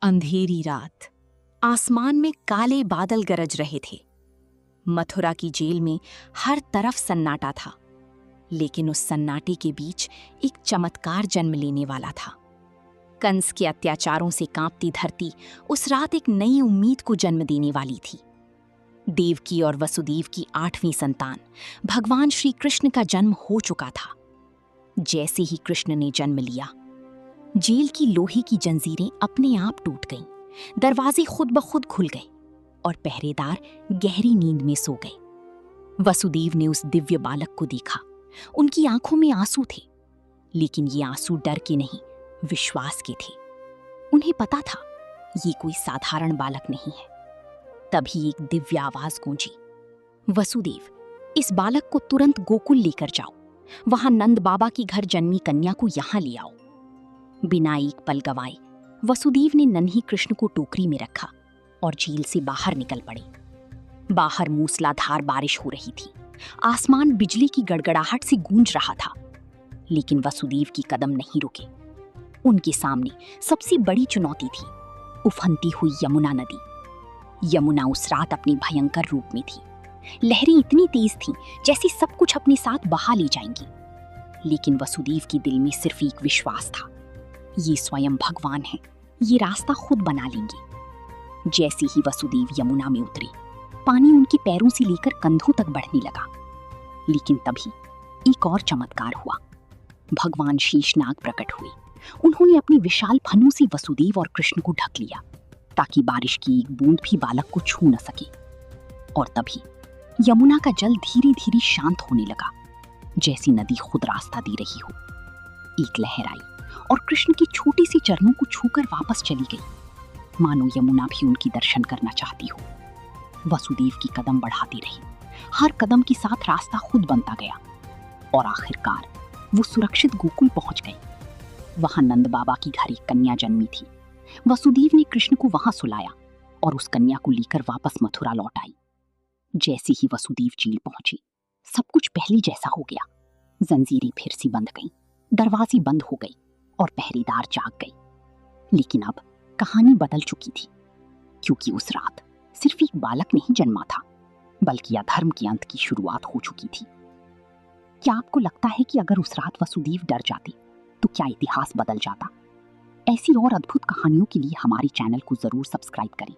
अंधेरी रात, आसमान में काले बादल गरज रहे थे। मथुरा की जेल में हर तरफ सन्नाटा था, लेकिन उस सन्नाटे के बीच एक चमत्कार जन्म लेने वाला था। कंस के अत्याचारों से कांपती धरती उस रात एक नई उम्मीद को जन्म देने वाली थी। देवकी और वसुदेव की 8वीं संतान भगवान श्री कृष्ण का जन्म हो चुका था। जैसे ही कृष्ण ने जन्म लिया, जेल की लोहे की जंजीरें अपने आप टूट गईं, दरवाजे खुद ब खुद खुल गए और पहरेदार गहरी नींद में सो गए। वसुदेव ने उस दिव्य बालक को देखा। उनकी आंखों में आंसू थे, लेकिन ये आंसू डर के नहीं, विश्वास के थे। उन्हें पता था ये कोई साधारण बालक नहीं है। तभी एक दिव्य आवाज गूंजी, वसुदेव, इस बालक को तुरंत गोकुल लेकर जाओ। वहां नंद बाबा की घर जन्मी कन्या को यहां ले आओ। बिना एक पल गवाए वसुदेव ने नन्ही कृष्ण को टोकरी में रखा और जेल से बाहर निकल पड़े। बाहर मूसलाधार बारिश हो रही थी। आसमान बिजली की गड़गड़ाहट से गूंज रहा था, लेकिन वसुदेव की कदम नहीं रुके। उनके सामने सबसे बड़ी चुनौती थी उफनती हुई यमुना नदी। यमुना उस रात अपने भयंकर रूप में थी। लहरें इतनी तेज थीं जैसे सब कुछ अपने साथ बहा ले जाएंगी। लेकिन वसुदेव के दिल में सिर्फ एक विश्वास था, ये स्वयं भगवान हैं, ये रास्ता खुद बना लेंगे। जैसे ही वसुदेव यमुना में उतरे, पानी उनके पैरों से लेकर कंधों तक बढ़ने लगा। लेकिन तभी एक और चमत्कार हुआ। भगवान शेषनाग प्रकट हुए। उन्होंने अपने विशाल फनों से वसुदेव और कृष्ण को ढक लिया, ताकि बारिश की एक बूंद भी बालक को छू न सके। और तभी यमुना का जल धीरे धीरे शांत होने लगा, जैसी नदी खुद रास्ता दे रही हो। एक लहर आई और कृष्ण के छोटे से चरणों को छूकर वापस चली गई, मानो यमुना भी उनकी दर्शन करना चाहती हो। वसुदेव की कदम बढ़ाती रही। हर कदम के साथ रास्ता खुद बनता गया और आखिरकार वो सुरक्षित गोकुल पहुंच गए। वहां नंद बाबा की घर एक कन्या जन्मी थी। वसुदेव ने कृष्ण को वहां सुलाया और उस कन्या को लेकर वापस मथुरा लौट आई। जैसे ही वसुदेव जेल पहुंचे, सब कुछ पहले जैसा हो गया। जंजीरें फिर से बंध गईं, दरवाजे बंद हो गए और पहरेदार जाग गए। लेकिन अब कहानी बदल चुकी थी, क्योंकि उस रात सिर्फ एक बालक नहीं जन्मा था, बल्कि अधर्म के अंत की शुरुआत हो चुकी थी। क्या आपको लगता है कि अगर उस रात वसुदेव डर जाते तो क्या इतिहास बदल जाता? ऐसी और अद्भुत कहानियों के लिए हमारे चैनल को जरूर सब्सक्राइब करें।